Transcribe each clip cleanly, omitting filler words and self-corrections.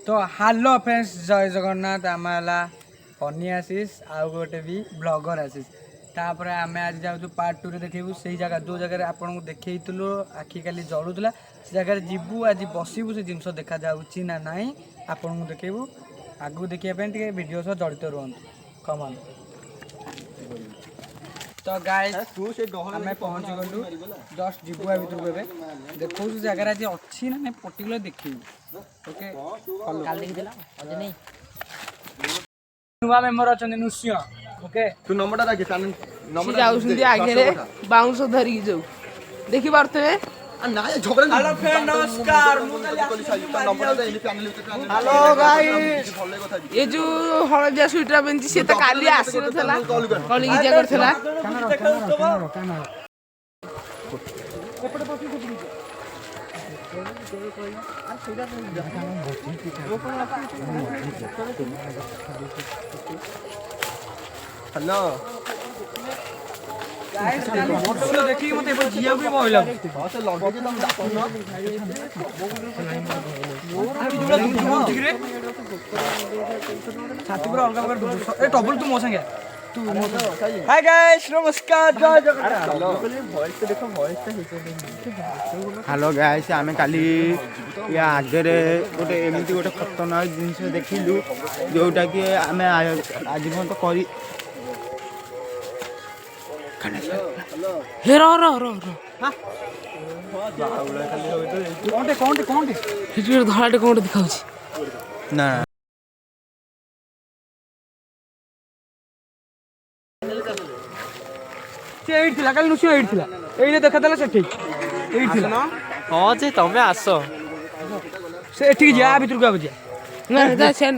तो hello friends जय जगन्नाथ आम फनी आशीष आउ गोटे भी ब्लॉगर आशीष तापर आम आज जाऊँ पार्ट 2 देखू से जगह जो जगह आपको देखलु आखि खाली जलूला से जगह जीवु आज बसबू से जिन देखा जाऊँगी ना ना आपन को देखू आगू देखापी वीडियो सह जड़ित रुहतु कमन तो गाइस आम पहुँची गलु जस्ट जीवु भितर को देखो जगह आज अच्छी ना पर्टिकुलर देखू ओके नुआ मेम्बर अच्छा नृश्य ओके तू नंबर टा चैनल नंबर जाउछुंदी आगे बाउंस धरिकी जाऊ देखि पारते ना झगड़ा हेलो फ्रेंड नमस्कार हेलो गाइस ये जो हलदिया स्वेटर पेंची से त काली आसी नथला कॉलिंग जा करथला हेलो गाइस वीडियो देखि मते जिया भी मोइला हां से लगे कि तुम डाको ना छाती पर अलग अलग ए डबल तू मो संगे तू हाय गाइस नमस्कार जय जगन्नाथ वॉइस देखो वॉइस हेलो गाइस आमे काली या आगे गोटे एमती गोटे खतरनाक जिनस देखिलु जोटा कि आमे आज तो करी हे रो रो रो रो कोनटे हिटर धलाटे कोनटे दिखाउची ना से एट थिला काली नुसी एट थिला एइले देखा देला सेठी एट थिला हाँ जे तमे आस से एठी जा भितर को जा ना दा छन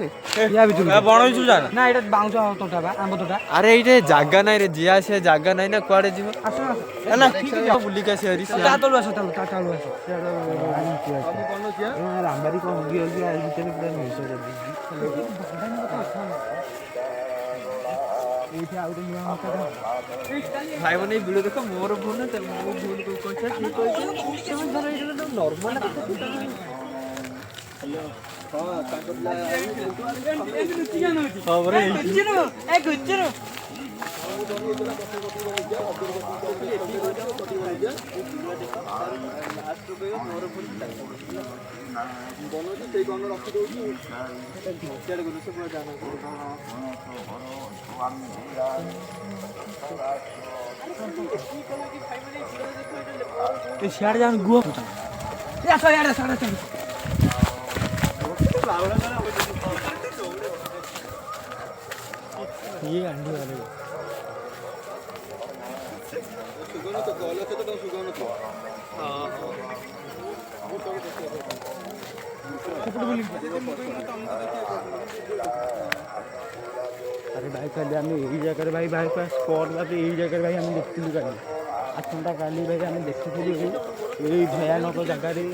या भितर बनइछु जागा ना एटा बाउंस तोटा बा आंब तोटा अरे ये जागा नहीं रे जिया से जागा नहीं ना कुआडे जीव आसो ना बुली का से ता तलु आसो तलु आसो रामबारी को होगी होगी आज भीतर पूरा नैसो जदी एठी आउ तो निया मत भाई बने वीडियो देखो मोर भूल ते मो भूल को कोचा ठीक होई से धर इडा नॉर्मल सियाड़ जान गुआ या सो यार सारा चल ये अंडे वाले सुगन तो कॉल আছে তো सुगन तो अरे भाई कल आम यही जगह भाई भाई पास स्पॉट बा यही जगह भाई आम देखिलु काली आठटा काली भाई आम देखिलु यही भयानक जगह रे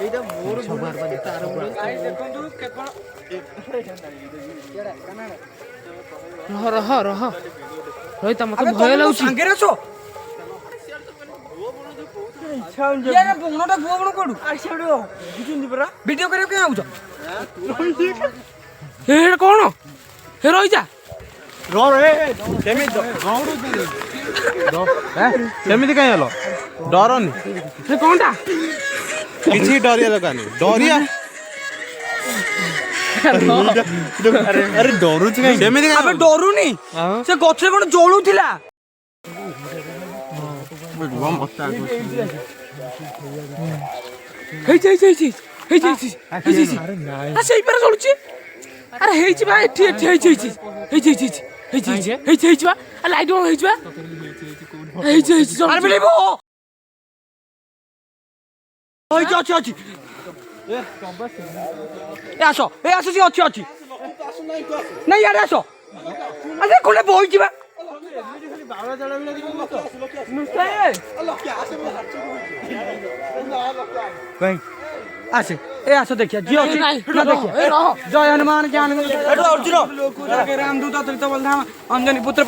এইটা মোর সবার বাদে তার गाइस देखंतु केवल रह रह रह रोहित मते भय लाउची संगे रछो इच्छा ये ना बुनोटा बुआ बुनो कोडु आ सेडो दिखिंदी परा वीडियो करे के आउछ हे कोन हे रोहि जा रो रे केमी गौडू केमिति काई हलो डरनी हे कोनटा किछि डरिया दकानी डरिया अरे अरे डरू छि काई केमिति अबे डरुनी से गछरे कोन जळुथिला हे आ सेई पर चलुची अरे हेची बा एठी एठी हेची बा आ लाइट ऑन हेची बा हेची अरे बिलीबो ओइ जा छी ए आसो सी अछि नहीं यार आसो अरे कोले बोई जीवा भाई आसे ए आसो देखिया जी अछि ना देखिया जय हनुमान ज्ञान रामदूत अतुलित बलधाम अंजनी पुत्र